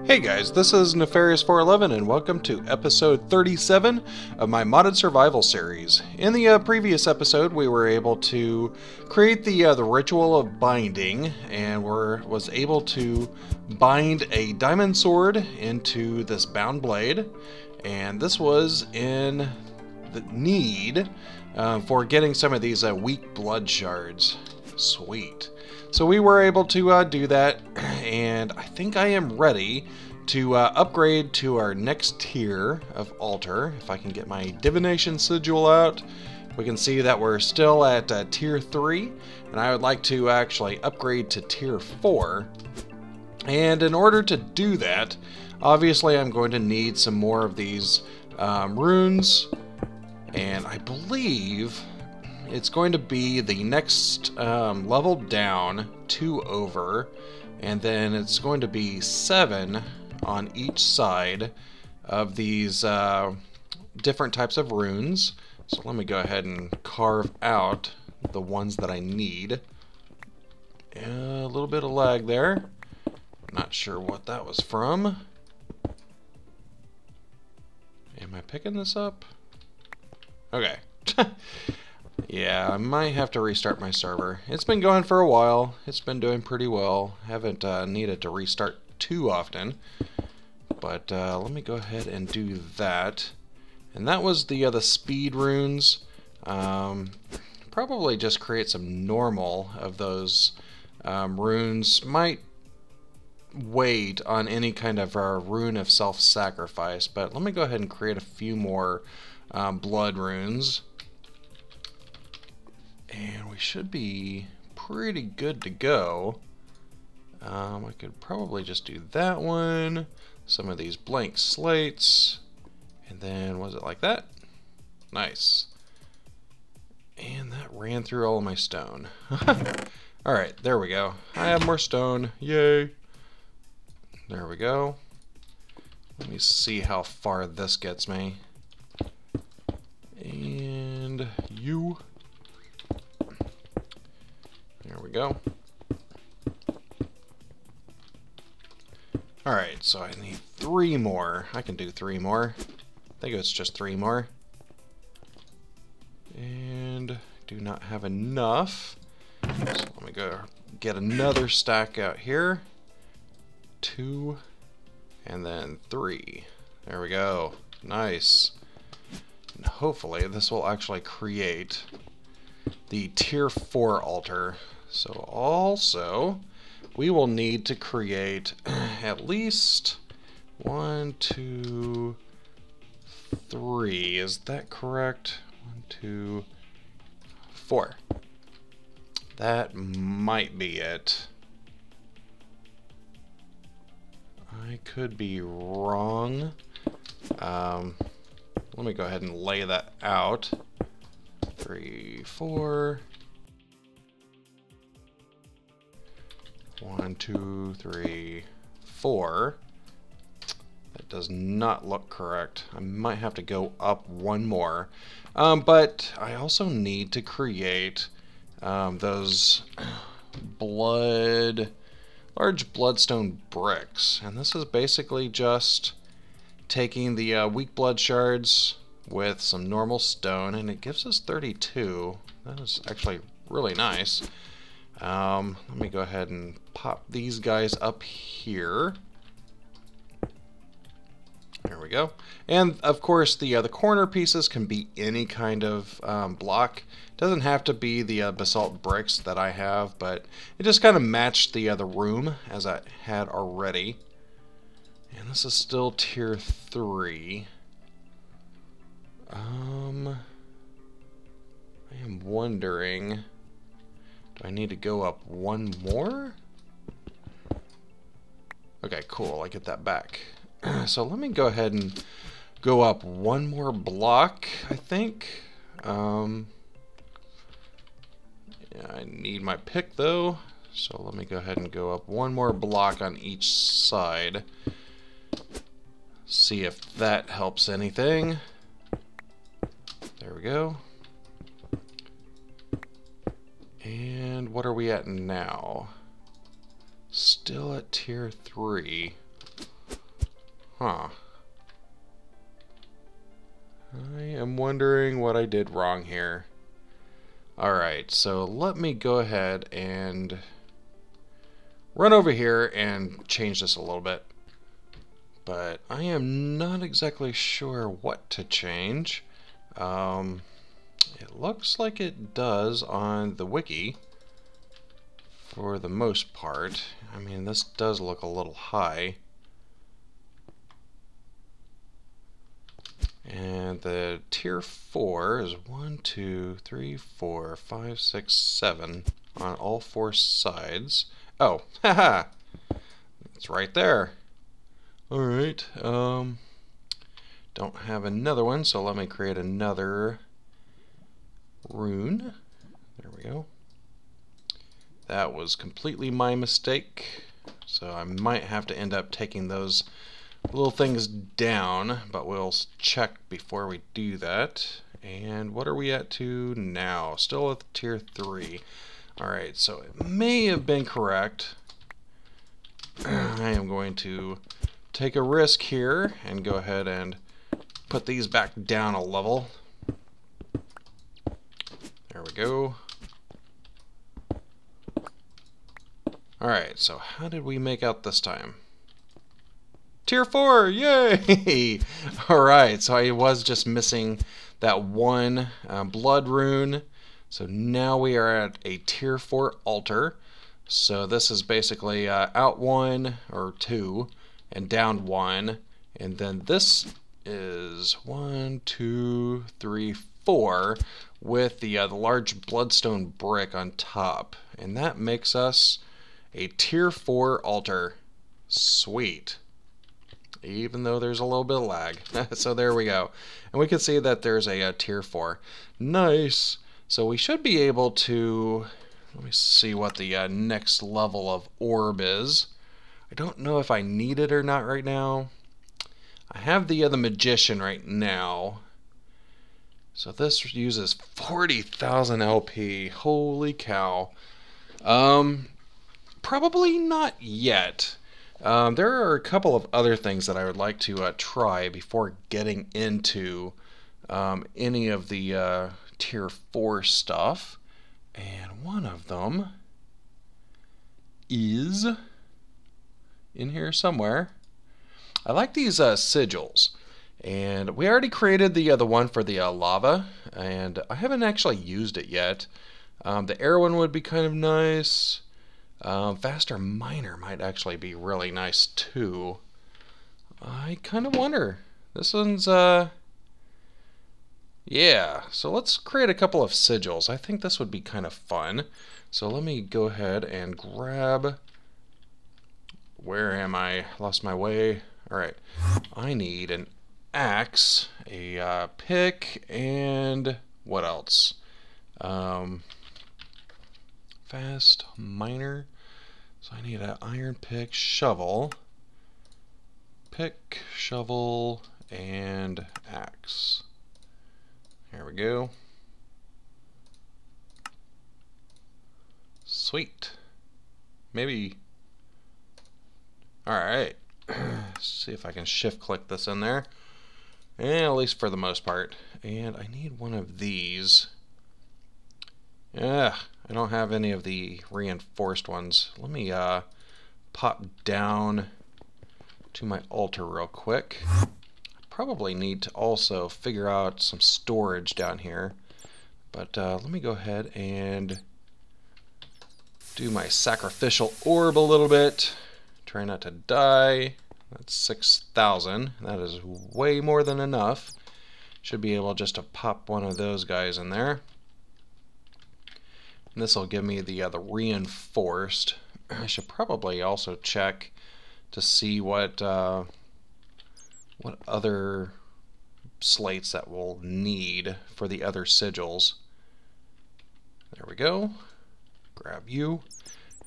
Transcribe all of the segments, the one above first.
Hey guys, this is Nefarious411 and welcome to episode 37 of my modded survival series. In the previous episode we were able to create the ritual of binding and was able to bind a diamond sword into this bound blade, and this was in the need for getting some of these weak blood shards. Sweet. So we were able to do that, and I think I am ready to upgrade to our next tier of altar. If I can get my divination sigil out, we can see that we're still at tier 3, and I would like to actually upgrade to tier 4. And in order to do that, obviously I'm going to need some more of these runes, and I believe it's going to be the next level down, 2 over, and then it's going to be 7 on each side of these different types of runes. So let me go ahead and carve out the ones that I need. A little bit of lag there. Not sure what that was from. Am I picking this up? Okay. Yeah, I might have to restart my server. It's been going for a while. It's been doing pretty well. Haven't needed to restart too often. But let me go ahead and do that. And that was the speed runes. Probably just create some normal of those runes. Might wait on any kind of rune of self-sacrifice. But let me go ahead and create a few more blood runes. And we should be pretty good to go. I could probably just do that one, some of these blank slates, and then was it like that? Nice. And that ran through all of my stone. Alright, there we go. I have more stone. Yay. There we go. Let me see how far this gets me. And you. There we go. Alright, so I need 3 more. I can do 3 more. I think it's just 3 more. And do not have enough. So let me go get another stack out here. 2 and then 3. There we go. Nice. And hopefully this will actually create the tier 4 altar. So also we will need to create at least 1, 2, 3. Is that correct? 1, 2, 4. That might be it. I could be wrong. Let me go ahead and lay that out. 3, 4. 1, 2, 3, 4. That does not look correct. I might have to go up 1 more. But I also need to create those large bloodstone bricks. And this is basically just taking the weak blood shards with some normal stone, and it gives us 32. That is actually really nice. Let me go ahead and pop these guys up here. There we go. And of course the corner pieces can be any kind of block. It doesn't have to be the basalt bricks that I have, but it just kind of matched the room as I had already. And this is still tier 3. I am wondering, do I need to go up 1 more? Okay, cool, I get that back. So let me go ahead and go up 1 more block, I think. Yeah, I need my pick though, so let me go ahead and go up 1 more block on each side. See if that helps anything. There we go. And what are we at now? Still at tier 3. Huh. I am wondering what I did wrong here. Alright, so let me go ahead and run over here and change this a little bit. But I am not exactly sure what to change. It looks like it does on the wiki for the most part. I mean, this does look a little high. And the tier 4 is 1, 2, 3, 4, 5, 6, 7 on all 4 sides. Oh, haha! It's right there. Alright, don't have another one, so let me create another rune. There we go. That was completely my mistake, so I might have to end up taking those little things down, but we'll check before we do that. And what are we at to now? Still at tier 3. Alright, so it may have been correct. I am going to take a risk here and go ahead and put these back down a level. There we go. Alright, so how did we make out this time? Tier 4! Yay! Alright, so I was just missing that one blood rune. So now we are at a tier 4 altar. So this is basically out 1 or 2 and down 1. And then this is 1, 2, 3, 4 with the large bloodstone brick on top. And that makes us a tier 4 altar. Sweet. Even though there's a little bit of lag. So there we go. And we can see that there's a tier 4. Nice. So we should be able to, let me see what the next level of orb is. I don't know if I need it or not right now. I have the magician right now. So this uses 40,000 LP. Holy cow. Probably not yet. There are a couple of other things that I would like to try before getting into any of the tier 4 stuff. And one of them is in here somewhere. I like these sigils. And we already created the one for the lava, and I haven't actually used it yet. The air one would be kind of nice. Faster miner might actually be really nice too. I kind of wonder. This one's yeah, so let's create a couple of sigils. I think this would be kind of fun. So let me go ahead and grab, where am I? Lost my way. Alright, I need an axe, a pick, and what else? Fast miner. So I need an iron pick, shovel, and axe. There we go. Sweet. Maybe. Alright. See if I can shift click this in there. At least for the most part. And I need one of these. Yeah, I don't have any of the reinforced ones. Let me pop down to my altar real quick. Probably need to also figure out some storage down here, but let me go ahead and do my sacrificial orb a little bit. Try not to die. That's 6,000. That is way more than enough. Should be able just to pop one of those guys in there. And this will give me the reinforced. I should probably also check to see what other slates that we'll need for the other sigils. There we go. Grab you,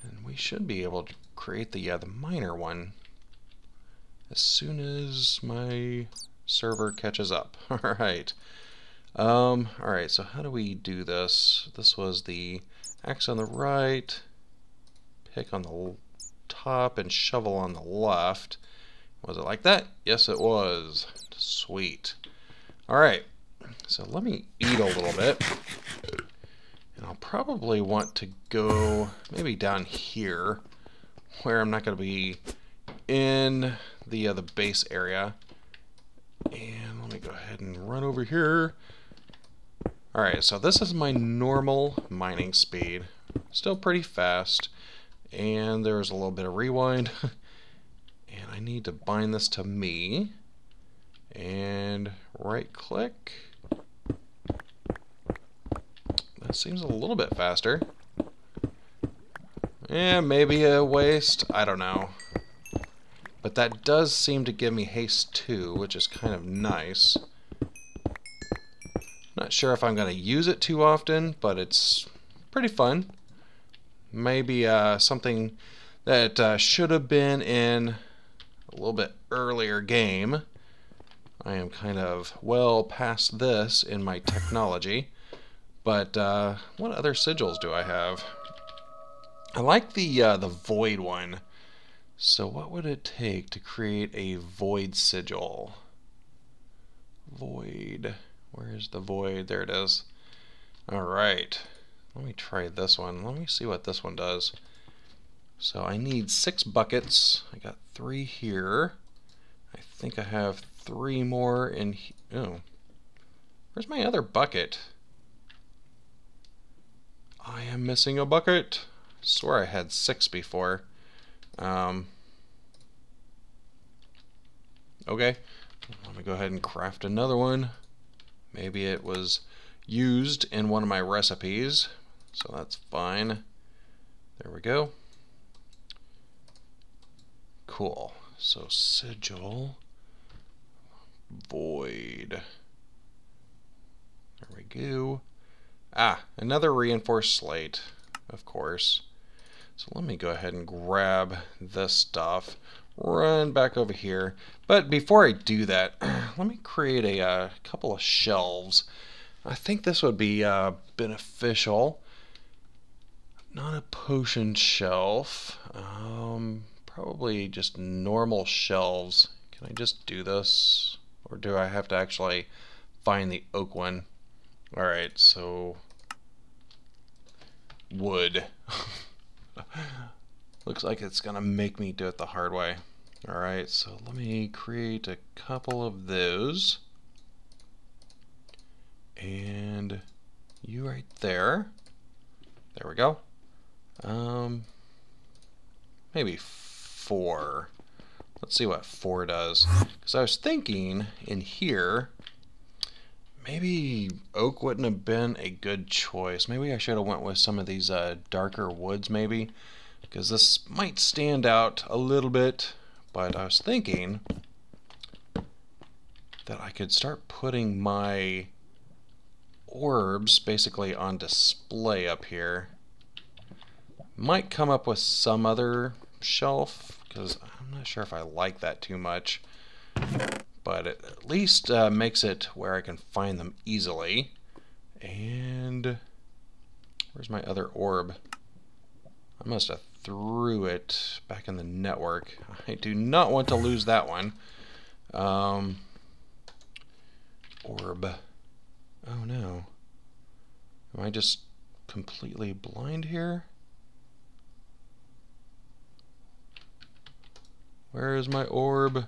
and we should be able to create the miner one as soon as my server catches up. Alright. Alright, so how do we do this? This was the axe on the right, pick on the top, and shovel on the left. Was it like that? Yes, it was. Sweet. Alright, so let me eat a little bit. And I'll probably want to go maybe down here, where I'm not going to be in the base area. And let me go ahead and run over here. Alright, so this is my normal mining speed. Still pretty fast. And there's a little bit of rewind. And I need to bind this to me. And right click. That seems a little bit faster. Yeah, maybe a waste. I don't know. But that does seem to give me haste too, which is kind of nice. Not sure if I'm going to use it too often, but it's pretty fun. Maybe something that should have been in a little bit earlier game. I am kind of well past this in my technology. But what other sigils do I have? I like the void one. So what would it take to create a void sigil? Void. Where is the void? There it is. Alright. Let me try this one. Let me see what this one does. So I need 6 buckets. I got 3 here. I think I have 3 more in here. Oh. Where's my other bucket? I am missing a bucket. I swear I had 6 before. Okay. Let me go ahead and craft another one. Maybe it was used in one of my recipes, so that's fine. There we go. Cool. So sigil, void. There we go. Ah, another reinforced slate, of course. So let me go ahead and grab this stuff, run back over here. But before I do that, let me create a couple of shelves. I think this would be beneficial. Not a potion shelf. Probably just normal shelves. Can I just do this? Or do I have to actually find the oak one? Alright, so wood. Looks like it's gonna make me do it the hard way. Alright, so let me create a couple of those. And you right there. There we go. Maybe 4. Let's see what 4 does. Because I was thinking in here, maybe oak wouldn't have been a good choice. Maybe I should have went with some of these darker woods maybe. Because this might stand out a little bit. But I was thinking that I could start putting my orbs basically on display up here. Might come up with some other shelf because I'm not sure if I like that too much, but it at least makes it where I can find them easily. And where's my other orb? I must have threw it back in the network. I do not want to lose that one. Orb. Oh no. Am I just completely blind here? Where is my orb?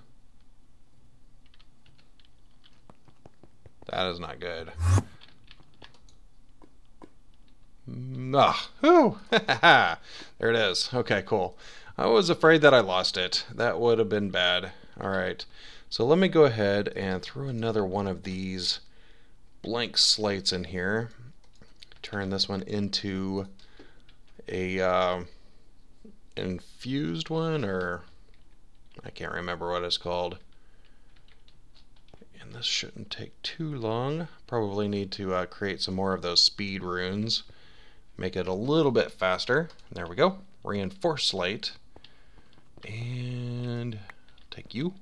That is not good. Whew. There it is. Okay, cool. I was afraid that I lost it. That would have been bad. Alright, so let me go ahead and throw another one of these blank slates in here. Turn this one into a infused one, or I can't remember what it's called. And this shouldn't take too long. Probably need to create some more of those speed runes. Make it a little bit faster. There we go. Reinforce slate. And take you.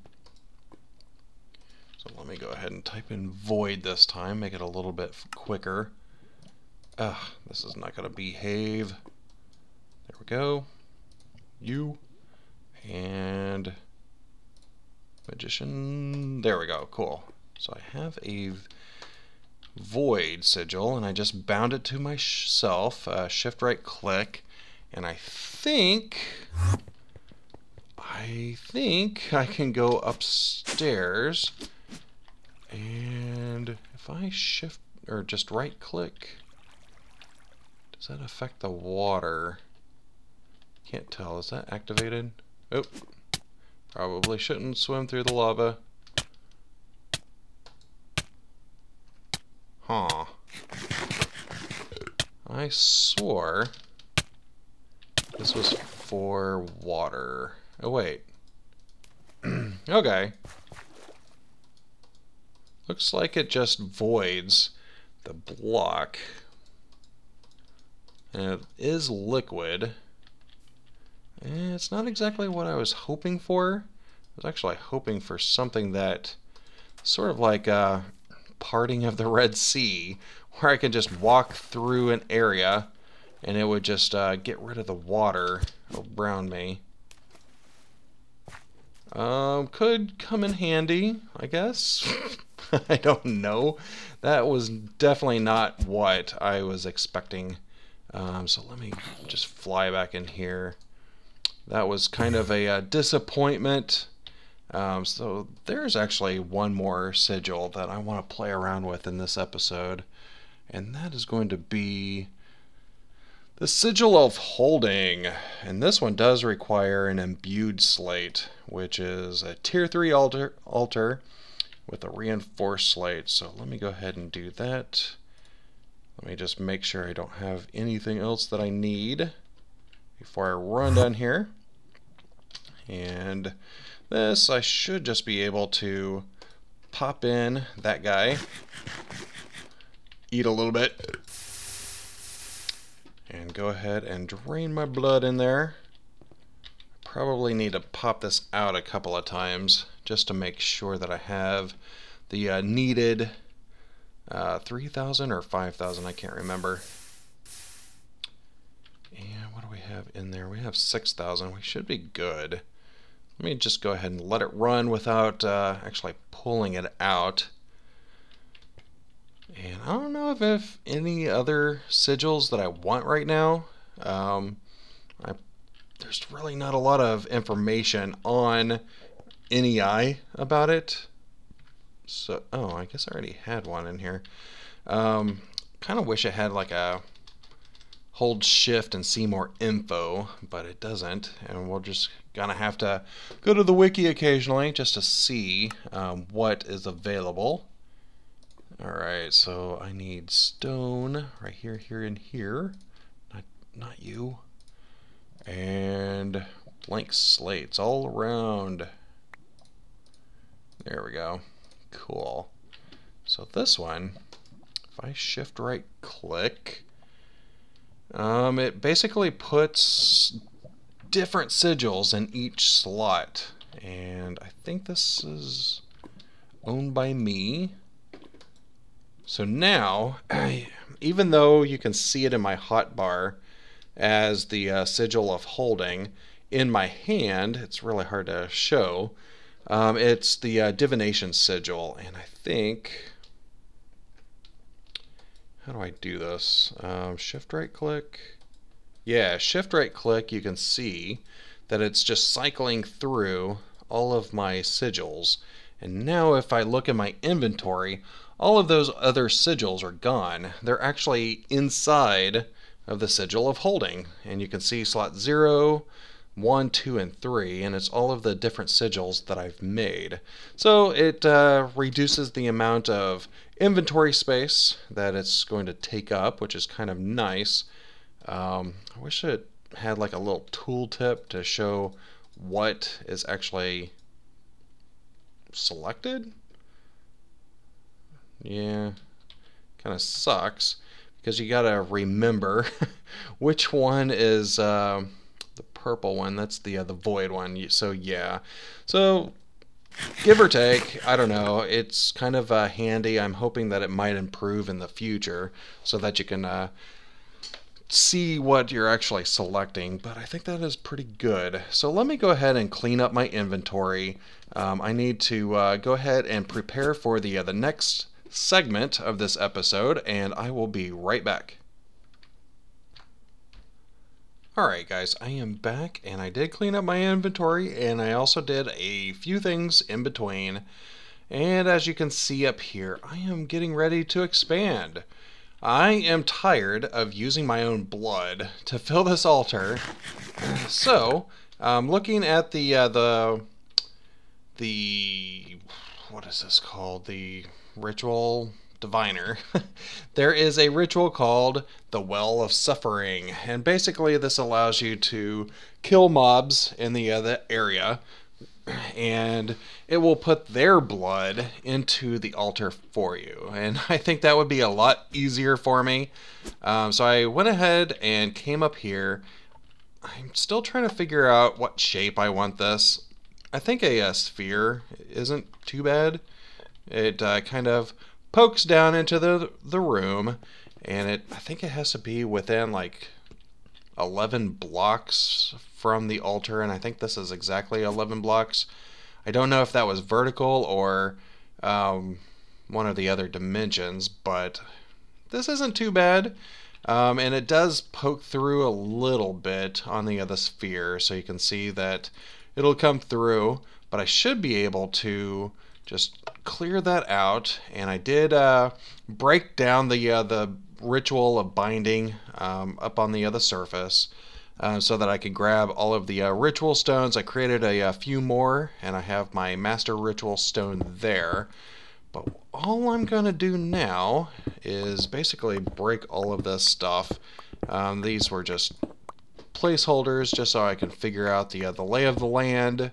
So let me go ahead and type in void this time. Make it a little bit quicker. This is not going to behave. There we go. You. And Magician. There we go. Cool. So I have a void sigil, and I just bound it to myself. Shift right click, and I think I can go upstairs, and if I shift or just right click, does that affect the water? Can't tell. Is that activated? Oh, probably shouldn't swim through the lava. Huh. I swore this was for water. Oh, wait. Okay. Looks like it just voids the block. And it is liquid. It's not exactly what I was hoping for. I was actually hoping for something that sort of like a parting of the Red Sea, where I could just walk through an area and it would just get rid of the water around me. Could come in handy, I guess. I don't know. That was definitely not what I was expecting. So let me just fly back in here. That was kind of a disappointment. So there's actually one more sigil that I want to play around with in this episode, and that is going to be the Sigil of Holding. And this one does require an imbued slate, which is a tier 3 altar with a reinforced slate. So let me go ahead and do that. Let me just make sure I don't have anything else that I need before I run down here. And this, I should just be able to pop in that guy, eat a little bit, and go ahead and drain my blood in there. Probably need to pop this out a couple of times just to make sure that I have the needed 3,000 or 5,000, I can't remember. And what do we have in there? We have 6,000. We should be good. Let me just go ahead and let it run without actually pulling it out. And I don't know if any other sigils that I want right now. There's really not a lot of information on NEI about it. So, oh, I guess I already had one in here. Kind of wish it had like a hold shift and see more info, but it doesn't, and we're just gonna have to go to the wiki occasionally just to see what is available. Alright, so I need stone right here, here, and here. Not you. And blank slates all around. There we go. Cool. So this one, if I shift right click, it basically puts different sigils in each slot, and I think this is owned by me. So now, even though you can see it in my hotbar as the Sigil of Holding, in my hand, it's really hard to show, it's the Divination Sigil, and I think... How do I do this? Shift right click. Yeah, shift right click, you can see that it's just cycling through all of my sigils. And now if I look at my inventory, all of those other sigils are gone. They're actually inside of the Sigil of Holding. And you can see slot 0, 1, 2, and 3, and it's all of the different sigils that I've made. So it reduces the amount of inventory space that it's going to take up, which is kind of nice. I wish it had like a little tooltip to show what is actually selected. Yeah, kind of sucks because you gotta remember which one is the purple one. That's the void one. So yeah, so give or take, I don't know, it's kind of handy. I'm hoping that it might improve in the future so that you can see what you're actually selecting, but I think that is pretty good. So let me go ahead and clean up my inventory. I need to go ahead and prepare for the next segment of this episode, and I will be right back. Alright guys, I am back, and I did clean up my inventory, and I also did a few things in between. And as you can see up here, I am getting ready to expand. I am tired of using my own blood to fill this altar, so looking at the what is this called? The ritual diviner. There is a ritual called the Well of Suffering, and basically this allows you to kill mobs in the area, and it will put their blood into the altar for you. And I think that would be a lot easier for me. So I went ahead and came up here. I'm still trying to figure out what shape I want this. I think a sphere isn't too bad. It kind of pokes down into the room, and I think it has to be within like 11 blocks from the altar, and I think this is exactly 11 blocks. I don't know if that was vertical or one of the other dimensions, but this isn't too bad. And it does poke through a little bit on the other sphere, so you can see that it'll come through, but I should be able to just clear that out. And I did break down the ritual of binding up on the other surface, so that I could grab all of the ritual stones. I created a few more, and I have my master ritual stone there. But all I'm going to do now is basically break all of this stuff. These were just placeholders, just so I can figure out the lay of the land.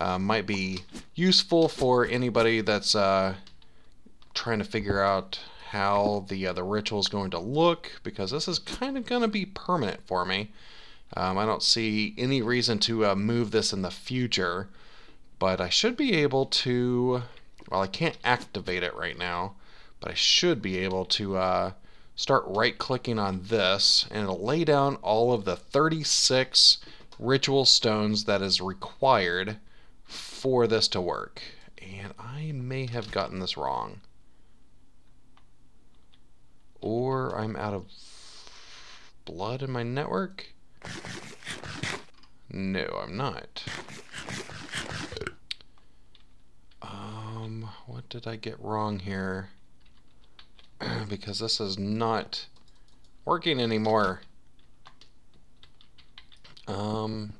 Might be useful for anybody that's trying to figure out how the ritual is going to look, because this is kind of going to be permanent for me. I don't see any reason to move this in the future, but I should be able to, well, I can't activate it right now, but I should be able to start right-clicking on this, and it'll lay down all of the 36 ritual stones that is required for this to work. And I may have gotten this wrong, or I'm out of blood in my network. No, I'm not. What did I get wrong here? Because this is not working anymore. I'm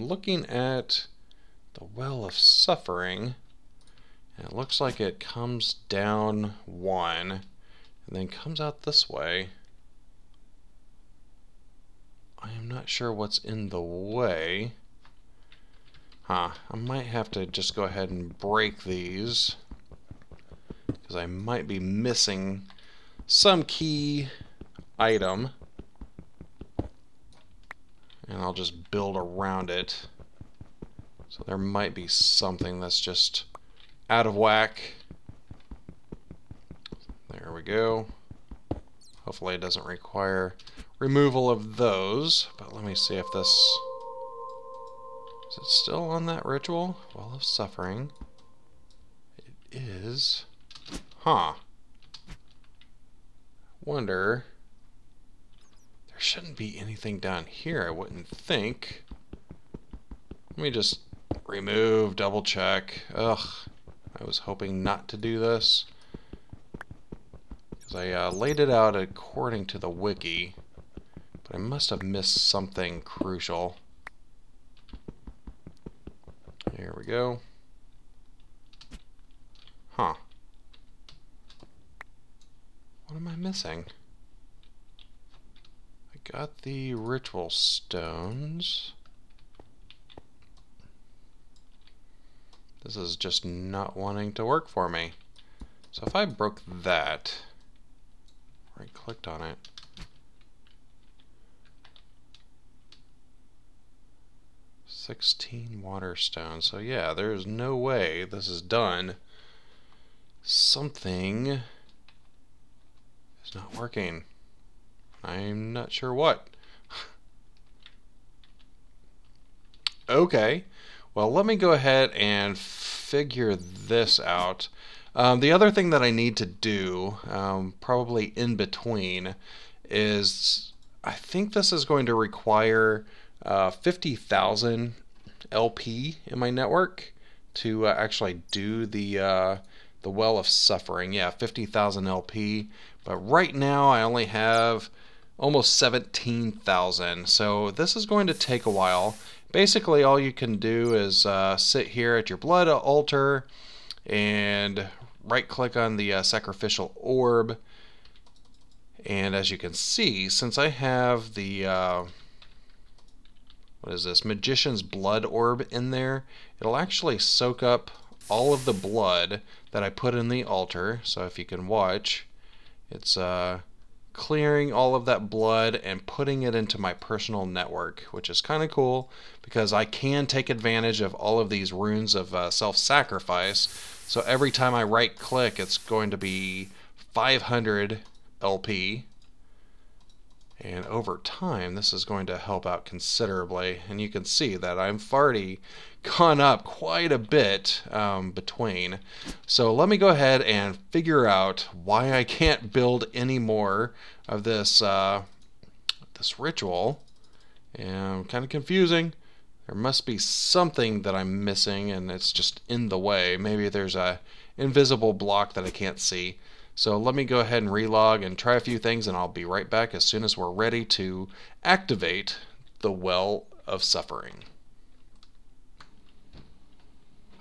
looking at the Well of Suffering, and it looks like it comes down one, and then comes out this way. I am not sure what's in the way. I might have to just go ahead and break these, because I might be missing some key item, and I'll just build around it. So there might be something that's just out of whack. There we go. Hopefully it doesn't require removal of those, but let me see if this... Is it still on that ritual? Well of Suffering. It is. Wonder... There shouldn't be anything down here, I wouldn't think. Let me just remove, double check. Ugh, I was hoping not to do this, because I laid it out according to the wiki, but I must have missed something crucial. There we go. What am I missing? I got the ritual stones. This is just not wanting to work for me. So if I broke that, right-clicked on it, "16 water stones." So yeah, there's no way this is done. Something It's not working. I'm not sure what. Okay, well, let me go ahead and figure this out. The other thing that I need to do, probably in between, is I think this is going to require 50,000 LP in my network to actually do the Well of Suffering. Yeah, 50,000 LP. But right now I only have almost 17,000. So this is going to take a while. Basically, all you can do is sit here at your blood altar and right-click on the sacrificial orb. And as you can see, since I have the what is this, Magician's Blood Orb in there, it'll actually soak up all of the blood that I put in the altar. So if you can watch, it's clearing all of that blood and putting it into my personal network, which is kind of cool because I can take advantage of all of these runes of self-sacrifice. So every time I right click, it's going to be 500 LP, and over time this is going to help out considerably, and you can see that I've already gone up quite a bit between. So let me go ahead and figure out why I can't build any more of this this ritual. And kind of confusing. There must be something that I'm missing and it's just in the way. Maybe there's a invisible block that I can't see. So let me go ahead and relog and try a few things, and I'll be right back as soon as we're ready to activate the Well of Suffering.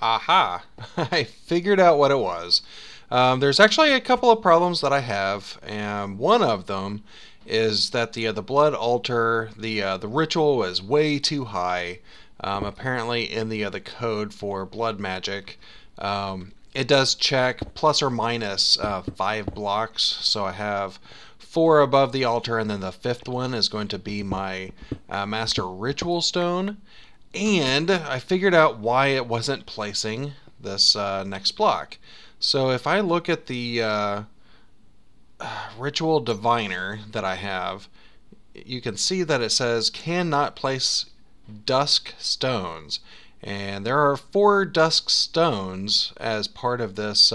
Aha! I figured out what it was. There's actually a couple of problems that I have, and one of them is that the blood altar, the ritual is way too high. Apparently in the code for blood magic, it does check plus or minus 5 blocks. So I have 4 above the altar, and then the 5th one is going to be my master ritual stone. And I figured out why it wasn't placing this next block. So if I look at the ritual diviner that I have, you can see that it says cannot place dusk stones. And there are 4 dusk stones as part of this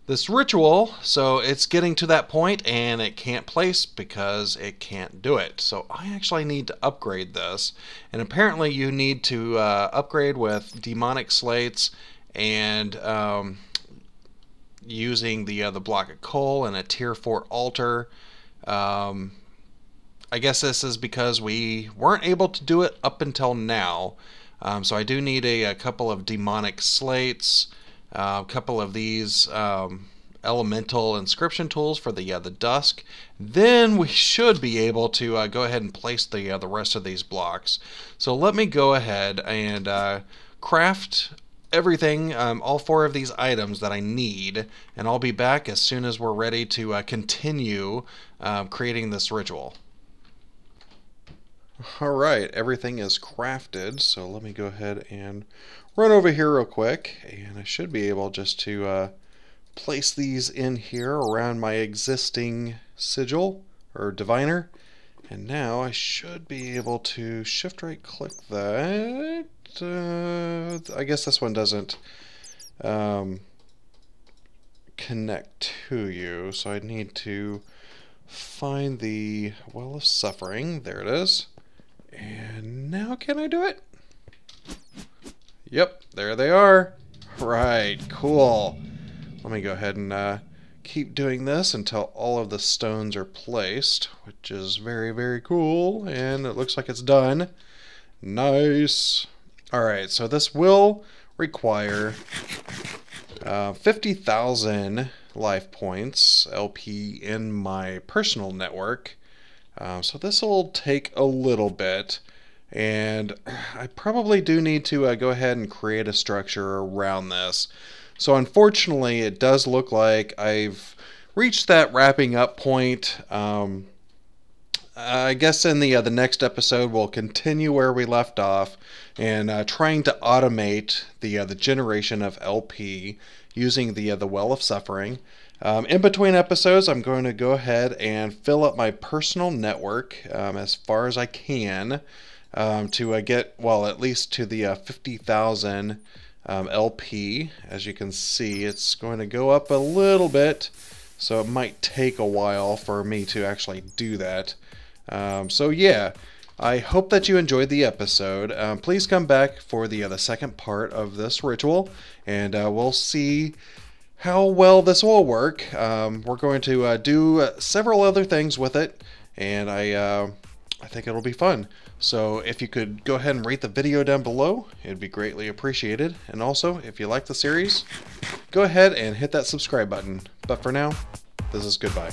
this ritual, so it's getting to that point and it can't place because it can't do it. So I actually need to upgrade this, and apparently you need to upgrade with demonic slates and using the block of coal and a tier 4 altar. I guess this is because we weren't able to do it up until now. So I do need a couple of demonic slates, a couple of these elemental inscription tools for the dusk. Then we should be able to go ahead and place the rest of these blocks. So let me go ahead and craft everything, all 4 of these items that I need, and I'll be back as soon as we're ready to continue creating this ritual. Alright, everything is crafted, so let me go ahead and run over here real quick, and I should be able just to place these in here around my existing sigil, or diviner, and now I should be able to shift right click that. I guess this one doesn't connect to you, so I need to find the Well of Suffering. There it is. And now can I do it? Yep, there they are. Right, cool. Let me go ahead and keep doing this until all of the stones are placed, which is very, very cool. And it looks like it's done. Nice. Alright, so this will require 50,000 life points, LP, in my personal network. So this will take a little bit, and I probably do need to go ahead and create a structure around this. So unfortunately, it does look like I've reached that wrapping up point. I guess in the next episode we'll continue where we left off, and trying to automate the generation of LP using the Well of Suffering. In between episodes, I'm going to go ahead and fill up my personal network as far as I can to get, well, at least to the 50,000 LP. As you can see, it's going to go up a little bit, so it might take a while for me to actually do that. So yeah, I hope that you enjoyed the episode. Please come back for the second part of this ritual, and we'll see how well this will work. We're going to do several other things with it, and I think it'll be fun. So if you could go ahead and rate the video down below, it'd be greatly appreciated. And also, if you like the series, go ahead and hit that subscribe button. But for now, this is goodbye.